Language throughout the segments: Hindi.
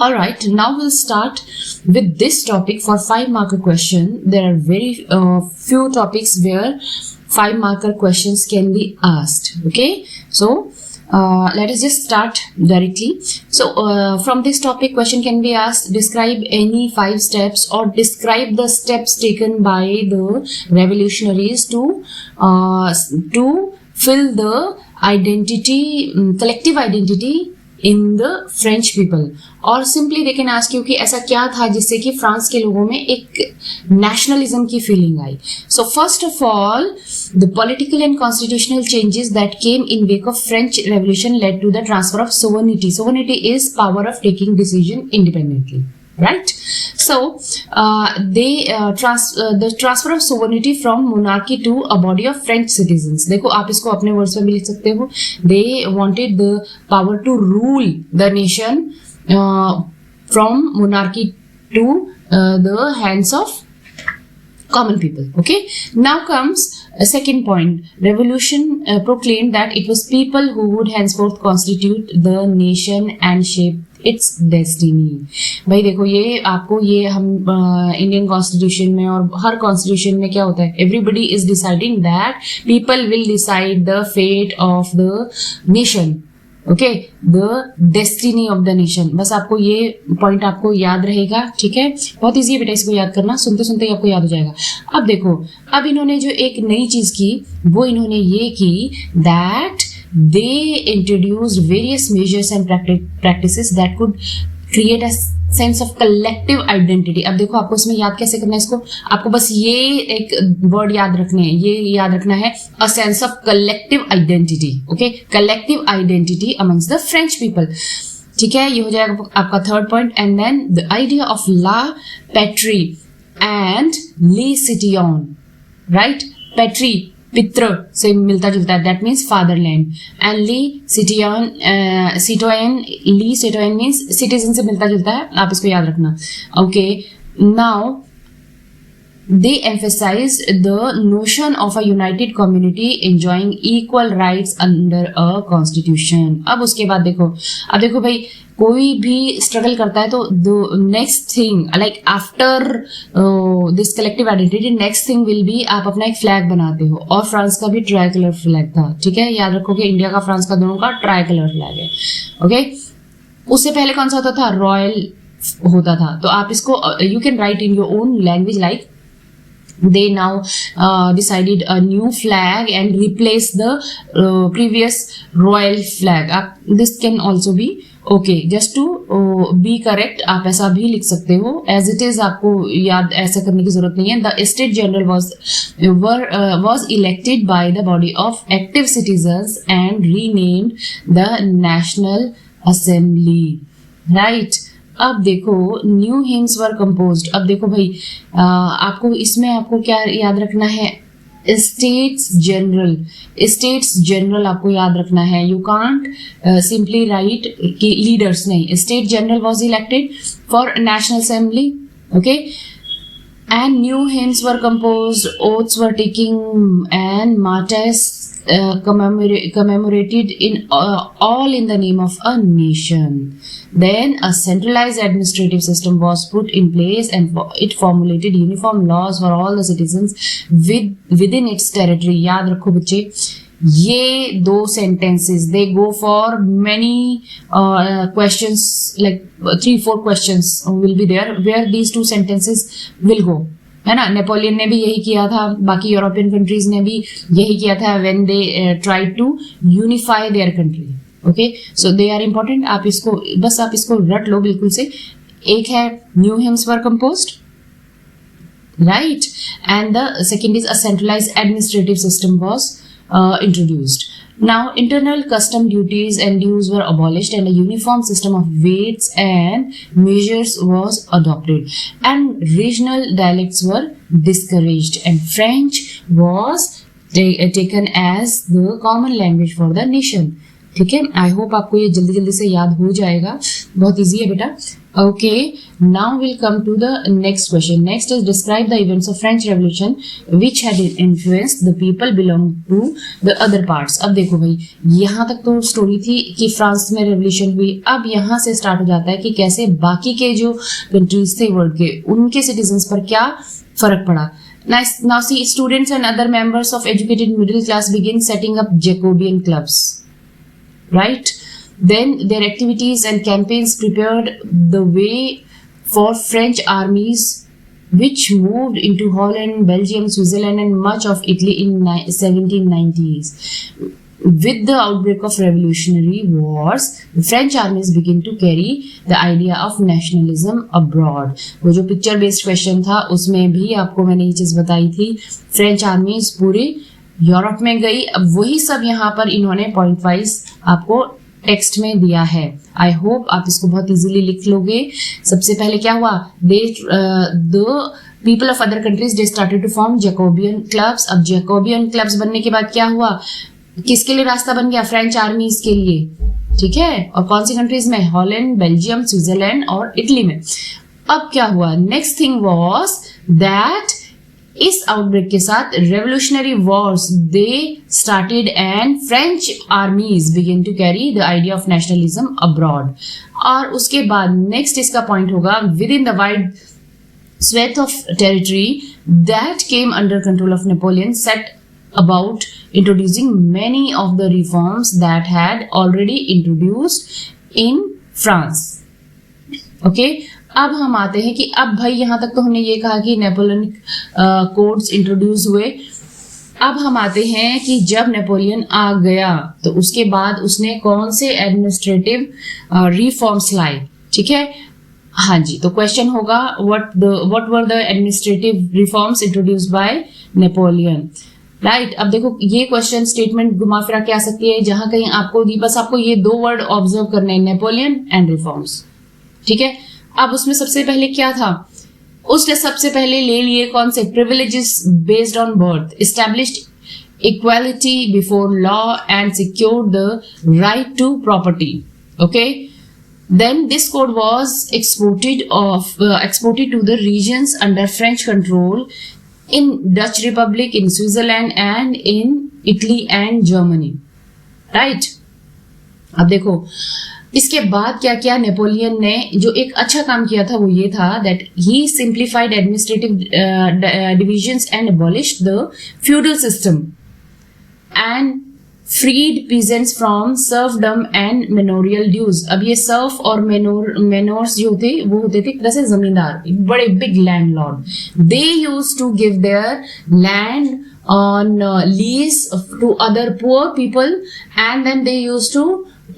All right, now we'll start with this topic for 5-marker question. There are very few topics where 5-marker questions can be asked. Okay, so let us just start directly. So from this topic, question can be asked: describe any 5 steps or describe the steps taken by the revolutionaries to fill the identity, collective identity in the French people. और simply they can ask you कि ऐसा क्या था जिससे कि फ्रांस के लोगों में एक नेशनलिज्म की फीलिंग आई. So first of all, the political and constitutional changes that came in wake of French revolution led to the transfer of sovereignty. Sovereignty is power of taking decision independently, right? So the transfer of sovereignty from monarchy to a body of French citizens. देखो, आप इसको अपने वर्ड्स में भी लिख सकते हो. They wanted the power to rule the nation from monarchy to the hands of common people. Okay, now comes a second point. Revolution proclaimed that it was people who would henceforth constitute the nation and shape its destiny. भाई देखो, ये आपको ये हम इंडियन कॉन्स्टिट्यूशन में और हर कॉन्स्टिट्यूशन में क्या होता है, everybody is deciding that people will decide the fate of the nation. Okay, the destiny of the nation. बस आपको ये पॉइंट आपको याद रहेगा. ठीक है, बहुत इजी है बेटा इसको याद करना, सुनते सुनते ही आपको याद हो जाएगा. अब देखो, अब इन्होंने जो एक नई चीज की वो इन्होंने ये की that they introduced various measures and practices that could create a sense of collective identity. अब देखो, आपको इसमें याद कैसे करना है इसको, आपको बस ये एक वर्ड याद रखने हैं, ये याद रखना है, a sense of collective identity. Okay, collective identity amongst the French people. ठीक है, ये हो जाएगा आपका third point. And then the idea of la patrie and le citoyen. Right, patrie पित्र से मिलता जुलता है, that means fatherland. And le citoyen, le citoyen means citizen से मिलता जुलता है. आप इसको याद रखना. Okay, now they emphasized the notion of a united community enjoying equal rights under a constitution. अब उसके बाद देखो, अब देखो भाई, कोई भी स्ट्रगल करता है तो the next thing like after this collective identity, next thing will be आप अपना एक फ्लैग बनाते हो. और फ्रांस का भी ट्राई कलर फ्लैग था. ठीक है, याद रखो कि इंडिया का फ्रांस का दोनों का ट्राई कलर फ्लैग है. ओके, उससे पहले कौन सा होता था, रॉयल होता था. तो आप इसको you can right in your own language, like they now decided a new flag and replace the previous royal flag. This can also be okay, just to be correct. आप ऐसा भी लिख सकते हो. as it is, आपको याद ऐसा करने की जरूरत नहीं है. the State General was elected by the body of active citizens and renamed the National Assembly. right. अब देखो, न्यू हिम्स वर कंपोज्ड. अब देखो भाई, आपको इसमें आपको क्या याद रखना है, स्टेट्स जनरल. स्टेट्स जनरल आपको याद रखना है. यू कांट सिंपली राइट कि लीडर्स, नहीं. State general was elected for national assembly. Okay, and new hymns were composed, oaths were taking and martyrs commemorated in all in the name of a nation. Then a centralized administrative system was put in place and it formulated uniform laws for all the citizens within its territory. याद रखो बच्चे, ये दो sentences they go for many questions, like 3-4 questions will be there where these 2 sentences will go. है ना, नेपोलियन ने भी यही किया था, बाकी यूरोपियन कंट्रीज ने भी यही किया था when they tried to unify their country. Okay, so they are important. आप इसको बस आप इसको रट लो बिल्कुल से. एक है new hymns were composed, right, and the second is a centralised administrative system was introduced. Now, internal custom duties and dues were abolished and a uniform system of weights and measures was adopted. And regional dialects were discouraged and French was taken as the common language for the nation. ठीक है, आई होप आपको ये जल्दी जल्दी से याद हो जाएगा. बहुत ईजी है बेटा. Okay, now we'll come to the next question. Next is describe the events of French Revolution which had influenced the people belong to the other parts. अब देखो भाई, यहाँ तक तो स्टोरी थी कि फ्रांस में रेवोल्यूशन हुई. अब यहाँ से स्टार्ट हो जाता है कि कैसे बाकी के जो कंट्रीज थे वर्ल्ड के, उनके सिटीजन्स पर क्या फर्क पड़ा. Now see, students and other members of educated middle class begin setting up Jacobean clubs, right? Then their activities and campaigns prepared the way for French armies which moved into Holland, Belgium, Switzerland and much of Italy in 1790s. With the outbreak of revolutionary wars, the French armies begin to carry the idea of nationalism abroad. वो जो पिक्चर बेस्ड क्वेश्चन था उसमें भी आपको मैंने ये चीज बताई थी. फ्रेंच आर्मीज पूरे यूरोप में गई. अब वही सब यहाँ पर इन्होंने पॉइंट वाइज आपको टेक्स्ट में दिया है. आई होप आप इसको बहुत इजीली लिख लोगे. सबसे पहले क्या हुआ, the people of other countries they started to form Jacobin clubs. अब जैकोबियन क्लब्स बनने के बाद क्या हुआ, किसके लिए रास्ता बन गया, फ्रेंच आर्मीज के लिए. ठीक है, और कौन सी कंट्रीज में, हॉलैंड, बेल्जियम, स्विट्जरलैंड और इटली में. अब क्या हुआ, नेक्स्ट थिंग वाज दैट इस आउटब्रेक के साथ revolutionary wars they started and French armies begin to carry the idea of nationalism abroad. और उसके बाद नेक्स्ट इसका पॉइंट होगा, within the wide swath of territory that came under control of Napoleon set about introducing many of the reforms that had already introduced in France. Okay, अब हम आते हैं कि अब भाई यहाँ तक तो हमने ये कहा कि नेपोलियनिक कोड्स इंट्रोड्यूस हुए. अब हम आते हैं कि जब नेपोलियन आ गया तो उसके बाद उसने कौन से एडमिनिस्ट्रेटिव रिफॉर्म्स लाए. ठीक है, हाँ जी, तो क्वेश्चन होगा what were the administrative reforms introduced by Napoleon. Right, अब देखो ये क्वेश्चन स्टेटमेंट घुमा फिरा के आ सकती है, जहां कहीं आपको बस आपको ये दो वर्ड ऑब्जर्व करने हैं, नेपोलियन एंड रिफॉर्म्स. ठीक है, अब उसमें सबसे पहले क्या था, उसने सबसे पहले ले लिए कौन से, privileges based on birth, established equality before law and secured the right to property. Okay, then this code was exported to the regions under French control in Dutch Republic, in Switzerland and in Italy and Germany. Right? अब देखो इसके बाद क्या किया नेपोलियन ने, जो एक अच्छा काम किया था वो ये था that he simplified administrative divisions and abolished the feudal system and freed peasants from serfdom and manorial dues. अब ये सर्फ और मेनोर्स जो थे वो होते थे एक तरह से जमींदार, बड़े big landlord. They used to give their land on lease to other poor people and then they used to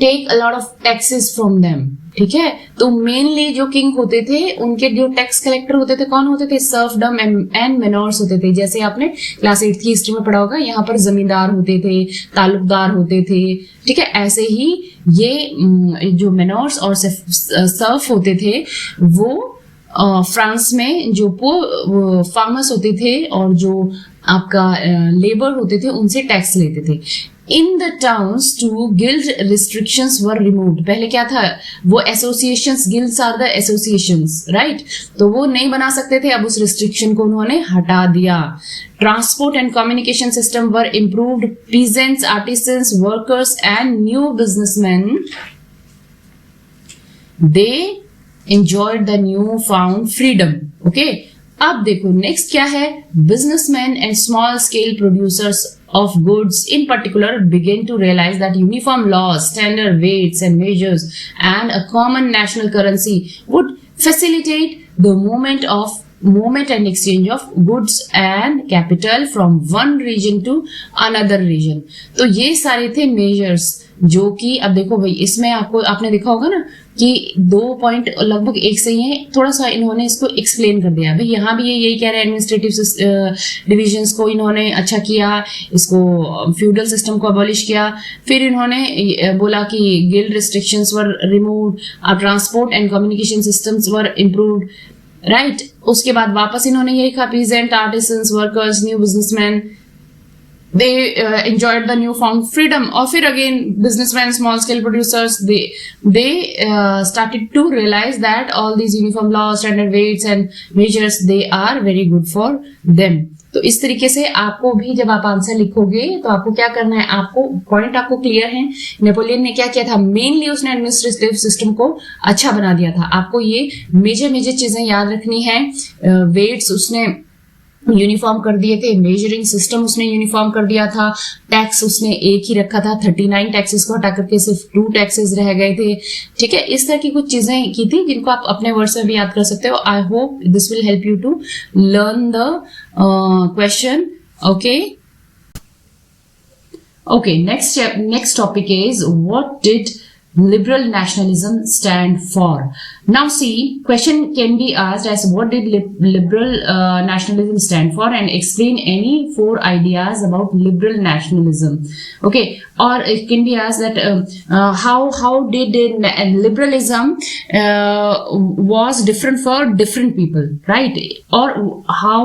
take a lot of taxes from them. ठीक है, तो मेनली जो किंग होते थे उनके जो टैक्स कलेक्टर होते थे कौन होते थे, सर्फडम एंड मेनोर्स होते थे. जैसे आपने क्लास 8 की हिस्ट्री में पढ़ा होगा, यहाँ पर जमींदार होते थे, तालुकदार होते थे. ठीक है, ऐसे ही ये जो मेनोर्स और सर्फ होते थे वो फ्रांस में जो फार्मर्स होते थे और जो आपका लेबर होते थे उनसे टैक्स लेते थे. In the towns to guild restrictions were removed. पहले क्या था, वो associations, guilds are the associations, right, तो वो नहीं बना सकते थे, अब उस रिस्ट्रिक्शन को उन्होंने हटा दिया. Transport and communication system were improved. Peasants, artisans, workers and new businessman they enjoyed the new found freedom. Okay, अब देखो नेक्स्ट क्या है, businessman and small scale producers of goods in particular began to realize that uniform laws, standard weights and measures and a common national currency would facilitate the movement and exchange of goods and capital from one region to another region. तो ये सारे थे measures जो कि अब देखो भाई इसमें आपने देखा होगा ना कि 2 पॉइंट लगभग एक से ही है, थोड़ा सा इन्होंने इसको एक्सप्लेन कर दिया. भाई यहाँ भी यही कह रहे हैं, एडमिनिस्ट्रेटिव डिविजन्स को इन्होंने अच्छा किया, इसको फ्यूडल सिस्टम को अबॉलिश किया. फिर इन्होंने बोला कि guild restrictions were removed, transport and communication systems were improved. Right, उसके बाद वापस इन्होंने यही कहा, peasant, artisans, workers, new businessman. they enjoyed the newfound freedom. Or फिर again businessmen, small scale producers, they started to realize that all these uniform laws, standard weights and measures, they are very good for them. तो इस तरीके से आपको भी जब आप आंसर लिखोगे तो आपको क्या करना है, आपको पॉइंट आपको क्लियर है। नेपोलियन ने क्या किया था, मेनली उसने एडमिनिस्ट्रेटिव सिस्टम को अच्छा बना दिया था। आपको ये मेजर चीजें याद रखनी है। वेट्स उसने यूनिफॉर्म कर दिए थे, मेजरिंग सिस्टम उसने यूनिफॉर्म कर दिया था, टैक्स उसने एक ही रखा था, 39 टैक्सेस को हटा करके सिर्फ 2 टैक्सेस रह गए थे। ठीक है, इस तरह की कुछ चीजें की थी जिनको आप अपने वर्ड्स में भी याद कर सकते हो। I hope this will help you to learn the question. Okay, next topic is what did liberal nationalism stand for? Now see, question can be asked as what did liberal nationalism stand for, and explain any 4 ideas about liberal nationalism. Okay, or it can be asked that how did liberalism was different for different people, right? Or how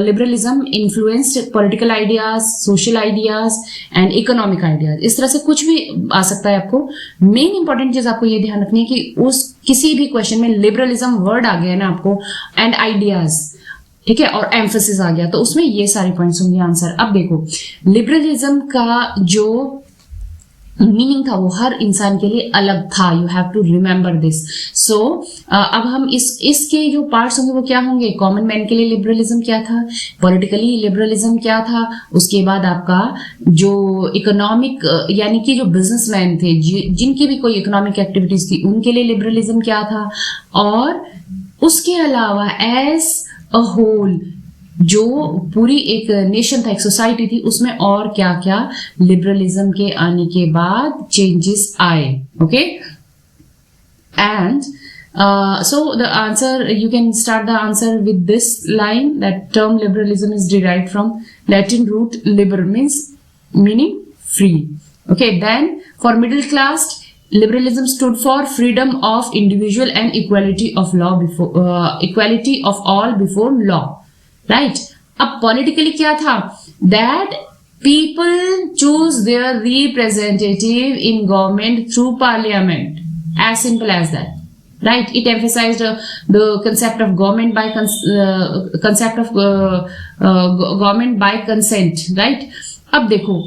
liberalism influenced political ideas, social ideas and economic ideas. इस तरह से कुछ भी आ सकता है। आपको मेन इंपॉर्टेंट चीज आपको ये ध्यान रखनी है कि उस किसी भी क्वेश्चन में लिबरलिज्म वर्ड आ गया ना आपको, एंड आइडियाज, ठीक है, और एम्फोसिस आ गया, तो उसमें ये सारे पॉइंट्स होंगे आंसर। अब देखो, लिबरलिज्म का जो मीनिंग था वो हर इंसान के लिए अलग था। You have to remember this. So अब हम इसके जो पार्ट्स होंगे वो क्या होंगे। कॉमन मैन के लिए लिबरलिज्म क्या था, पॉलिटिकली लिबरलिज्म क्या था, उसके बाद आपका जो इकोनॉमिक यानी कि जो बिजनेसमैन थे जिनकी भी कोई इकोनॉमिक एक्टिविटीज थी उनके लिए लिबरलिज्म क्या था, और उसके अलावा एज अ होल जो पूरी एक नेशन था, एक सोसाइटी थी, उसमें और क्या क्या लिबरलिज्म के आने के बाद चेंजेस आए। Okay, and so the answer, you can start the answer with this line, that term liberalism is derived from Latin root liber, meaning free. Okay, then for middle class, liberalism stood for freedom of individual and equality of law before equality of all before law. Right, अब पॉलिटिकली क्या था, that people choose their representative in government through parliament, as simple as that, right. It emphasized the concept of government by consent, right. अब देखो,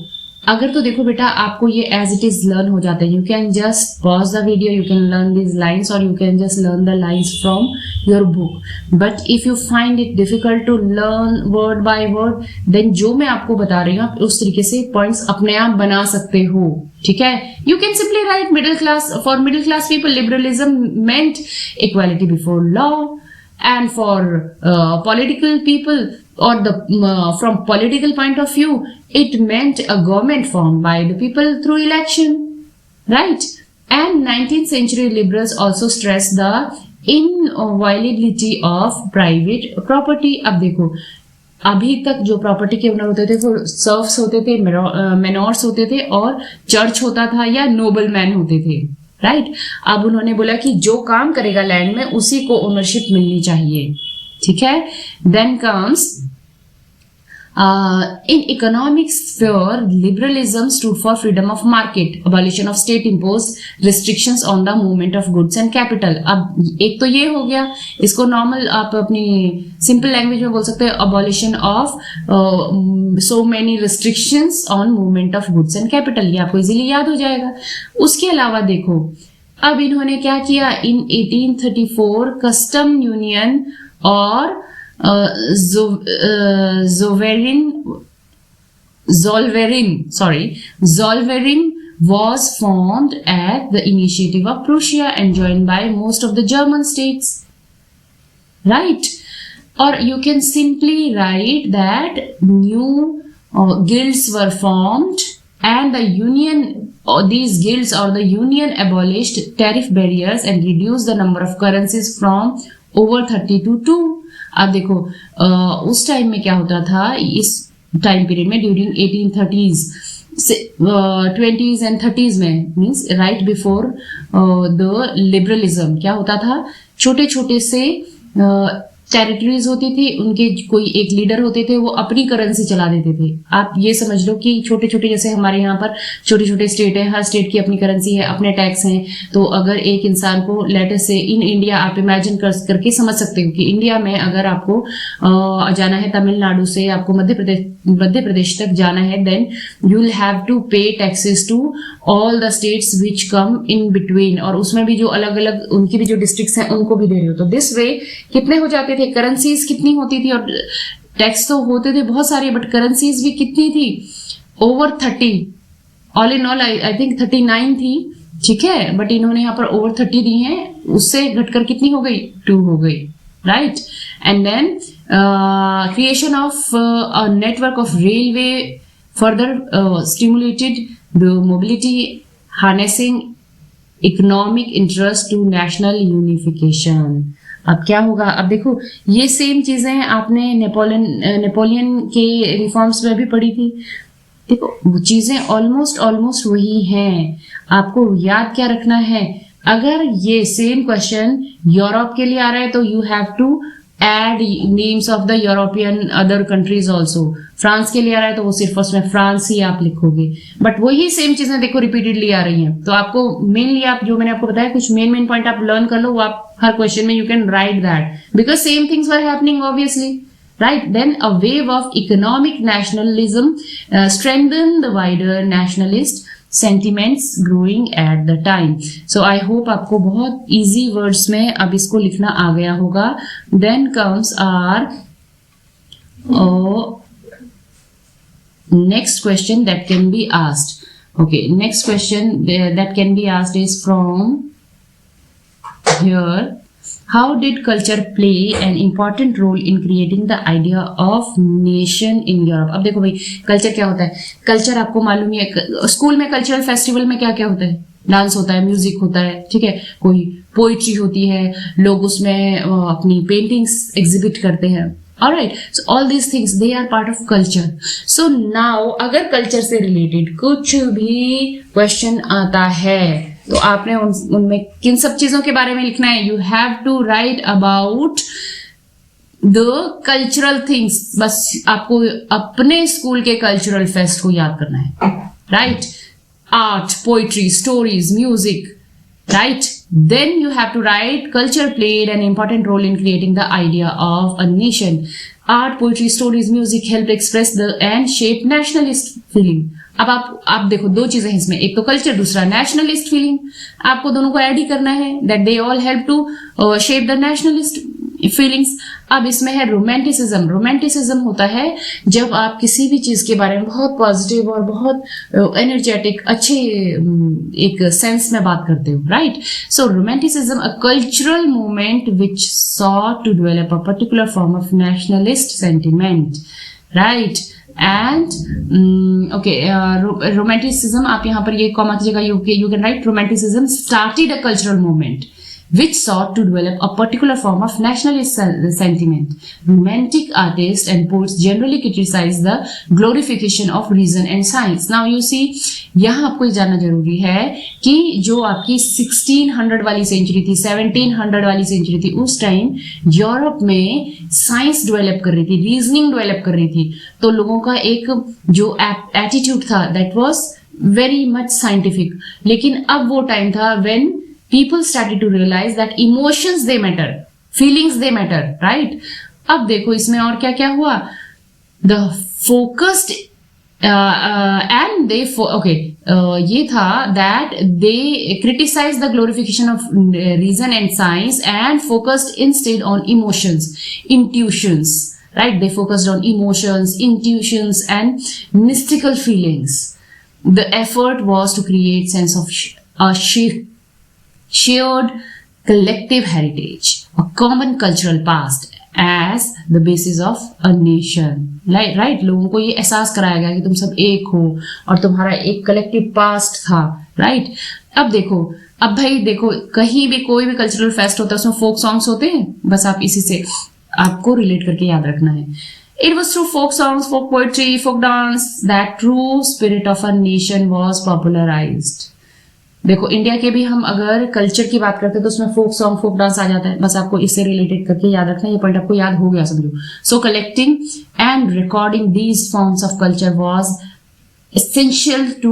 अगर तो देखो बेटा, आपको ये एज इट इज लर्न हो जाता है। You can just pause the video, you can learn this lines, और you can just learn the lines from your book. But if you find it difficult to learn word by word, then जो मैं आपको बता रही हूँ आप उस तरीके से पॉइंट्स अपने आप बना सकते हो। ठीक है, you can simply write middle class, for middle class people liberalism meant equality before law, and for political people, or the from political point of view, it meant a government formed by the people through election, right? And 19th century liberals also stressed the inviolability of private property. अब देखो, अभी तक जो प्रॉपर्टी के ओनर होते थे वो सर्व्स होते थे, मेनोर्स होते थे, और चर्च होता था या नोबल मैन होते थे, राइट। अब उन्होंने बोला कि जो काम करेगा लैंड में उसी को ओनरशिप मिलनी चाहिए। ठीक है, then comes in economic sphere, liberalism stood for freedom of market, abolition of state imposed restrictions on the movement of goods and capital. अब एक तो ये हो गया, इसको नॉर्मल आप अपनी सिंपल लैंग्वेज में बोल सकते हैं, abolition of so many restrictions on movement of goods and capital. ये आपको इजीली याद हो जाएगा. उसके अलावा देखो, अब इन्होंने क्या किया, in 1834 कस्टम यूनियन और Zollverein was formed at the initiative of Prussia and joined by most of the German states, right? Or you can simply write that new guilds were formed, and the union, or these guilds or the union, abolished tariff barriers and reduced the number of currencies from over 30 to 2. अब देखो उस टाइम में क्या होता था, इस टाइम पीरियड में during 1830s 20s and 30s में, means right before the liberalism, क्या होता था, छोटे छोटे से टेरिटरीज होती थी, उनके कोई एक लीडर होते थे, वो अपनी करेंसी चला देते थे। आप ये समझ लो कि छोटे छोटे, जैसे हमारे यहाँ पर छोटे छोटे स्टेट है, हर स्टेट की अपनी करेंसी है, अपने टैक्स हैं। तो अगर एक इंसान को लेटर से इन इंडिया, आप इमेजिन करके समझ सकते हो कि इंडिया में अगर आपको जाना है तमिलनाडु से, आपको मध्य प्रदेश तक जाना है, then you will have to pay taxes to all the states which come in between, और उसमें भी जो अलग अलग उनकी भी जो डिस्ट्रिक्ट्स हैं उनको भी दे रहे हो। तो दिस वे कितने हो जाते थे, करेंसीज कितनी होती थी, और टैक्स तो होते थे बहुत सारे, बट करेंसीज भी कितनी थी, over 30, all in all I think 39 थी, ठीक है। बट इन्होंने यहाँ पर ओवर 30 दी हैं, उससे घटकर कितनी हो गई, 2 हो गई, right. And then creation of a network of railway further stimulated the mobility, harnessing economic interest to national unification। अब क्या होगा, अब देखो ये सेम चीजें आपने नेपोलियन के रिफॉर्म्स में भी पढ़ी थी। देखो वो चीजें ऑलमोस्ट वही हैं। आपको याद क्या रखना है, अगर ये सेम क्वेश्चन यूरोप के लिए आ रहा है तो you have to add names of the European other countries also. France के लिए आ रहा है तो वो सिर्फ उसमें फ्रांस ही आप लिखोगे, बट वही सेम चीजें देखो रिपीटेडली आ रही हैं। तो आपको मेनली, आप जो मैंने आपको बताया कुछ मेन पॉइंट आप लर्न कर लो, वो आप हर क्वेश्चन में you can right that, because same things were happening obviously, right? Then a wave of economic nationalism strengthened the wider nationalist sentiments growing at the time. So I hope आपको बहुत easy words में अब इसको लिखना आ गया होगा। Then comes our next question that can be asked. Okay, next question that can be asked is from here. How did culture play an important role in creating the idea of nation in Europe? अब देखो भाई, कल्चर क्या होता है, कल्चर आपको मालूम ही है, स्कूल में कल्चरल फेस्टिवल में क्या क्या होता है, डांस होता है, म्यूजिक होता है, ठीक है, कोई पोइट्री होती है, लोग उसमें अपनी पेंटिंग्स एग्जिबिट करते हैं। Alright, so all these things they are part of culture. So now अगर कल्चर से रिलेटेड कुछ भी क्वेश्चन आता है तो आपने उनमें किन सब चीजों के बारे में लिखना है, you have to write about the cultural things. बस आपको अपने स्कूल के कल्चरल फेस्ट को याद करना है, right? Art, poetry, stories, music, right? Then you have to write culture played an important role in creating the idea of a nation. Art, poetry, stories, music help express the and shape nationalist feeling. अब आप देखो दो चीजें हैं इसमें, एक तो कल्चर, दूसरा नेशनलिस्ट फीलिंग। आपको दोनों को ऐड ही करना है, that they all help to shape the nationalist feelings. अब इसमें है रोमांटिसिज्म। रोमांटिसिज्म होता है जब आप किसी भी चीज के बारे में बहुत पॉजिटिव और बहुत एनर्जेटिक अच्छे एक सेंस में बात करते हो, right? So romanticism a cultural movement which sought to develop a particular form of nationalist sentiment, right? And romanticism, आप यहाँ पर ये कॉमा की जगह you can write romanticism started a cultural movement which sought to develop a particular form of nationalist sentiment. Romantic artists and poets generally criticize the glorification of reason and science. Now you see, यहाँ आपको ये जानना जरूरी है कि जो आपकी 1600 वाली सेंचुरी थी, 1700 वाली सेंचुरी थी, उस टाइम यूरोप में साइंस डेवलप कर रही थी, रीजनिंग डेवलप कर रही थी, तो लोगों का एक जो एटीट्यूड था that was very much scientific. लेकिन अब वो टाइम था when people started to realize that emotions they matter, feelings they matter, right? अब देखो इसमें और क्या क्या हुआ, the focused and they ये था that they criticized the glorification of reason and science and focused instead on emotions, intuitions, right? They focused on emotions, intuitions and mystical feelings. The effort was to create sense of a shared collective heritage, a common cultural past as the basis of a nation, right? लोगों को ये एहसास कराया गया कि तुम सब एक हो और तुम्हारा एक कलेक्टिव पास्ट था, right? अब भाई देखो कहीं भी कोई भी कल्चरल फेस्ट होता है उसमें फोक सॉन्ग्स होते हैं, बस आप इसी से आपको रिलेट करके याद रखना है। It was through folk songs, folk poetry, folk dance that true spirit of a nation was popularized. देखो इंडिया के भी हम अगर कल्चर की बात करते हैं तो उसमें फोक सॉन्ग, फोक डांस आ जाता है, बस आपको इससे रिलेटेड करके याद रखना, ये पॉइंट आपको याद हो गया समझो। So collecting and recording these forms of culture was essential to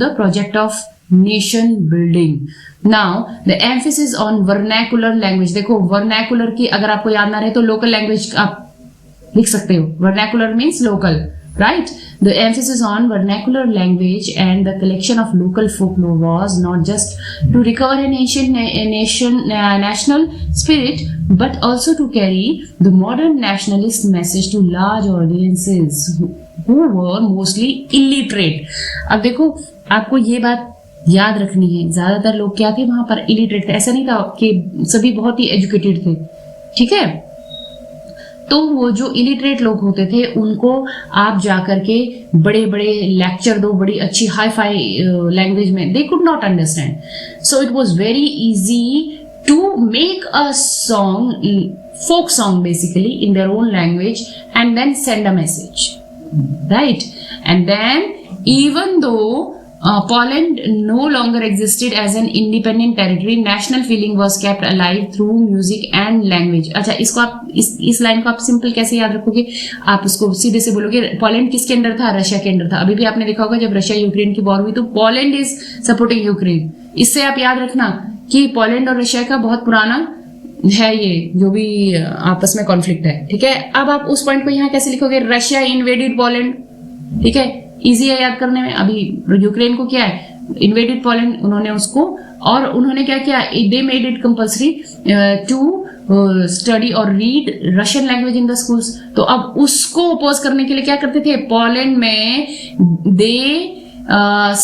the project of nation building. Now the emphasis on vernacular language, देखो vernacular की अगर आपको याद ना रहे तो local language आप लिख सकते हो, vernacular means local, right? The emphasis on vernacular language and the collection of local folklore was not just to recover an ancient national spirit, but also to carry the modern nationalist message to large audiences who were mostly illiterate. अब देखो आपको ये बात याद रखनी है, ज्यादातर लोग क्या थे वहां पर, इलिटरेट थे। ऐसा नहीं था कि सभी बहुत ही एजुकेटेड थे, ठीक है। तो वो जो इलिटरेट लोग होते थे उनको आप जाकर के बड़े बड़े लेक्चर दो बड़ी अच्छी हाई फाई लैंग्वेज में, they could not understand. So it was very easy to make a song, folk song basically, in their own language and then send a message, right? And then even though Poland no longer existed as an independent territory, national feeling was kept alive through music and language. अच्छा, इसको आप इस लाइन को आप सिंपल कैसे याद रखोगे? आप उसको सीधे से बोलोगे पोलैंड किसके अंडर था? रशिया के अंडर था। अभी भी आपने देखा होगा जब रशिया यूक्रेन की वॉर हुई तो पोलैंड इज सपोर्टिंग यूक्रेन। इससे आप याद रखना कि पोलैंड और रशिया का बहुत पुराना है ये जो भी आपस में कॉन्फ्लिक्ट है, ठीक है। अब आप उस पॉइंट को यहाँ कैसे लिखोगे? रशिया इन्वेडेड पोलैंड, ठीक है, इजी है याद करने में। अभी यूक्रेन को क्या है, इन्वेडेड पोलैंड, उन्होंने उसको, और उन्होंने क्या किया, they made it compulsory to study और read Russian language in the schools. तो अब उसको अपोज करने के लिए क्या करते थे, पोलैंड में they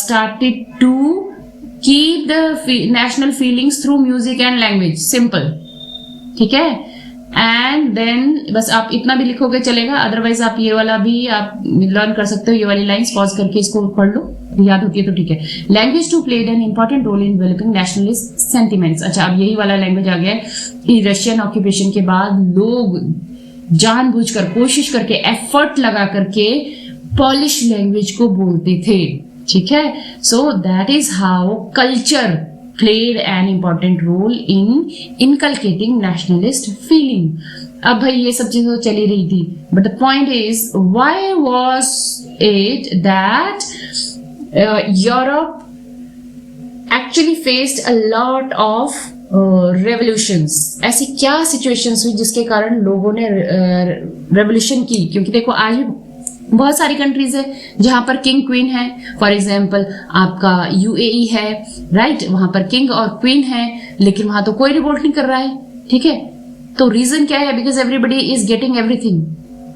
started to keep the national feelings through music and language, simple, ठीक है। एंड देन बस आप इतना भी लिखोगे चलेगा, अदरवाइज आप ये वाला भी आप लर्न कर सकते हो, ये वाली लाइंस पॉज करके इसको पढ़ लो, याद होती है तो ठीक है। Language too played an important role in developing nationalist sentiments. अच्छा, अब यही वाला लैंग्वेज आ गया है कि रशियन ऑक्यूपेशन के बाद लोग जानबूझकर कोशिश करके एफर्ट लगा करके पॉलिश लैंग्वेज को बोलते थे, ठीक है। So that is how culture played an important role in inculcating nationalist feeling. अब भाई ये सब चीजें तो चली रही थी, but the point is why was it that Europe actually faced a lot of revolutions. ऐसी क्या सिचुएशंस हुई जिसके कारण लोगों ने रेवोल्यूशन की? क्योंकि देखो आज भी बहुत सारी कंट्रीज है जहां पर किंग क्वीन है, फॉर एग्जाम्पल आपका यूएई है, राइट, वहां पर किंग और क्वीन है, लेकिन वहां तो कोई रिवोल्ट नहीं कर रहा है, ठीक है। तो रीजन क्या है? Because everybody is getting everything.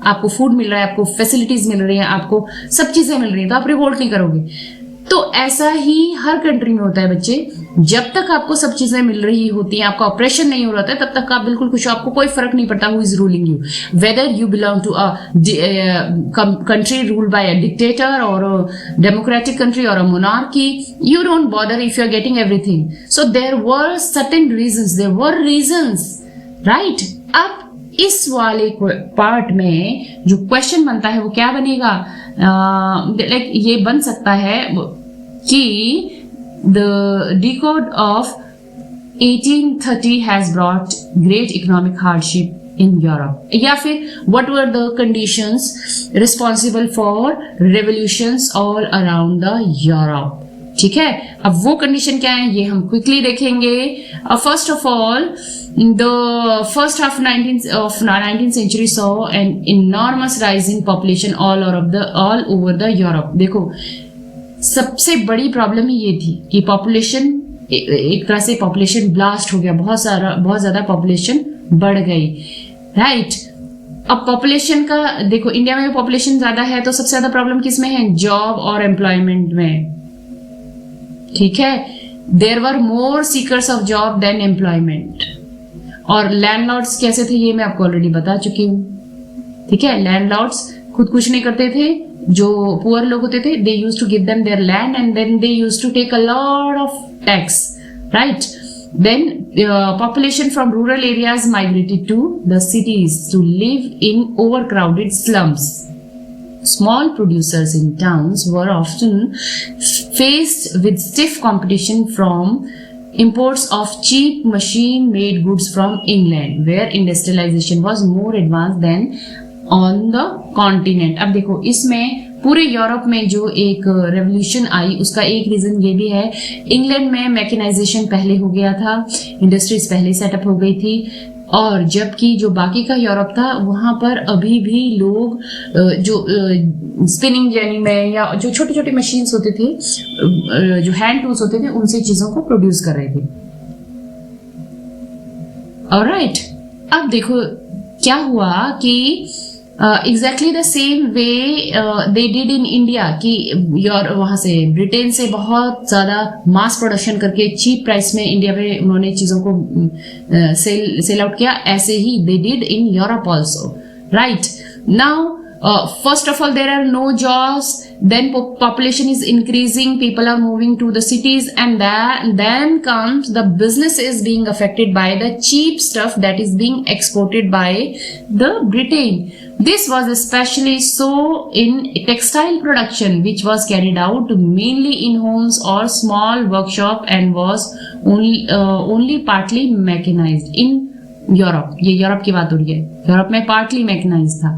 आपको फूड मिल रहा है, आपको फैसिलिटीज मिल रही है, आपको सब चीजें मिल रही है, तो आप रिवोल्ट नहीं करोगे। तो ऐसा ही हर कंट्री में होता है बच्चे, जब तक आपको सब चीजें मिल रही होती हैं, आपका ऑपरेशन नहीं हो रहा है, तब तक आप बिल्कुल खुश हो, आपको कोई फर्क नहीं पड़ता who is ruling you, whether you belong to a country ruled by a dictator or a democratic country or a monarchy. You don't bother if you're getting everything. So there were certain reasons, right? अब इस वाले पार्ट में जो क्वेश्चन बनता है वो क्या बनेगा? लाइक ये बन सकता है कि the decade of 1830 has brought great economic hardship in Europe, या फिर what were the conditions responsible for revolutions all around the Europe, ठीक है। अब वो कंडीशन क्या है ये हम क्विकली देखेंगे। First of all, the first half of 19th century saw an enormous rise in population all over the Europe। देखो सबसे बड़ी प्रॉब्लम ही ये थी कि पॉपुलेशन, एक तरह से पॉपुलेशन ब्लास्ट हो गया, बहुत ज्यादा पॉपुलेशन बढ़ गई, राइट। अब पॉपुलेशन का देखो, इंडिया में पॉपुलेशन ज्यादा है तो सबसे ज्यादा प्रॉब्लम किस में है? जॉब और एम्प्लॉयमेंट में, ठीक है। There were more seekers of job than employment. और लैंडलॉर्ड्स कैसे थे ये मैं आपको ऑलरेडी बता चुकी हूँ, ठीक है। लैंडलॉर्ड्स खुद कुछ नहीं करते थे, जो पुअर लोग होते थे they used to give them their land and then they used to take a lot of tax, right. Then population from rural areas migrated to the cities to live in overcrowded slums, small producers in towns were often faced with stiff competition from imports of cheap machine-made goods from England, where industrialization was more advanced than on the continent. अब देखो इसमें पूरे यूरोप में जो एक रेवोल्यूशन आई उसका एक रीजन ये भी है, इंग्लैंड में मैकेनाइजेशन पहले हो गया था, इंडस्ट्रीज पहले सेटअप हो गई थी, और जबकि जो बाकी का यूरोप था वहां पर अभी भी लोग जो स्पिनिंग जेनी में या जो छोटे छोटे मशीन्स होते थे, जो हैंड टूल्स होते थे, उनसे चीजों को प्रोड्यूस कर रहे थे. ऑलराइट, अब देखो क्या हुआ कि exactly the same way they did in India कि वहां से ब्रिटेन से बहुत ज्यादा मास प्रोडक्शन करके चीप प्राइस में इंडिया में उन्होंने चीजों को सेल आउट किया, ऐसे ही they did in Europe also. Right now, first of all, there are no jobs, then population is increasing, people are moving to the cities, and then comes the business is being affected by the cheap stuff that is being exported by the Britain. This was especially so in textile production, which was carried out mainly in homes or small workshop and was only partly mechanized in Europe. ये यूरोप की बात हो रही है, यूरोप में पार्टली मैकेनाइज था.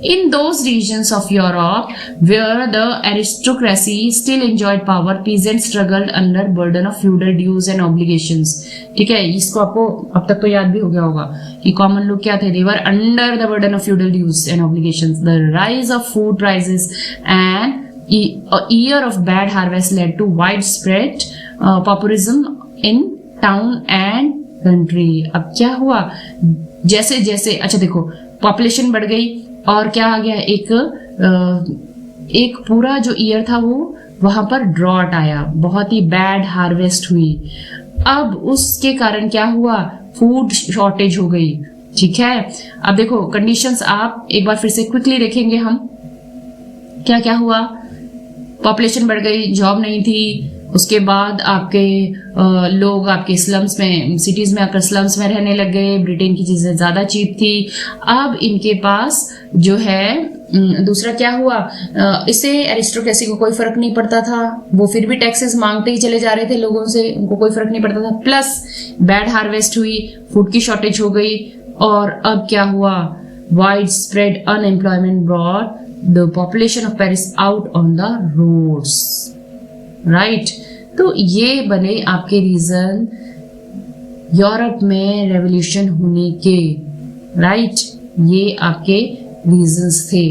In those regions of Europe where the aristocracy still enjoyed power, peasant struggled under burden of feudal dues and obligations. ठीक है, इसको आपको अब तक तो याद भी हो गया होगा कि कॉमन लोग क्या थे, they were under the burden of feudal dues and obligations. The rise of food prices and a year of bad harvest led to widespread pauperism in town and country. अब क्या हुआ, जैसे जैसे अच्छा देखो पॉपुलेशन बढ़ गई और क्या आ गया, एक पूरा जो ईयर था वो वहां पर ड्रॉट आया, बहुत ही बैड हार्वेस्ट हुई. अब उसके कारण क्या हुआ, फूड शॉर्टेज हो गई. ठीक है, अब देखो कंडीशंस आप एक बार फिर से क्विकली देखेंगे हम, क्या क्या हुआ. पॉपुलेशन बढ़ गई, जॉब नहीं थी, उसके बाद आपके लोग आपके स्लम्स में, सिटीज में आकर स्लम्स में रहने लग गए, ब्रिटेन की चीजें ज्यादा चीप थी. अब इनके पास जो है दूसरा क्या हुआ, इससे एरिस्टोक्रेसी को कोई फर्क नहीं पड़ता था, वो फिर भी टैक्सेस मांगते ही चले जा रहे थे लोगों से, उनको कोई फर्क नहीं पड़ता था. प्लस बैड हार्वेस्ट हुई, फूड की शॉर्टेज हो गई, और अब क्या हुआ, wide spread unemployment brought the population of Paris out on the roads. Right, तो ये बने आपके रीजन यूरोप में रेवोल्यूशन होने के. राइट, ये आपके रीजंस थे.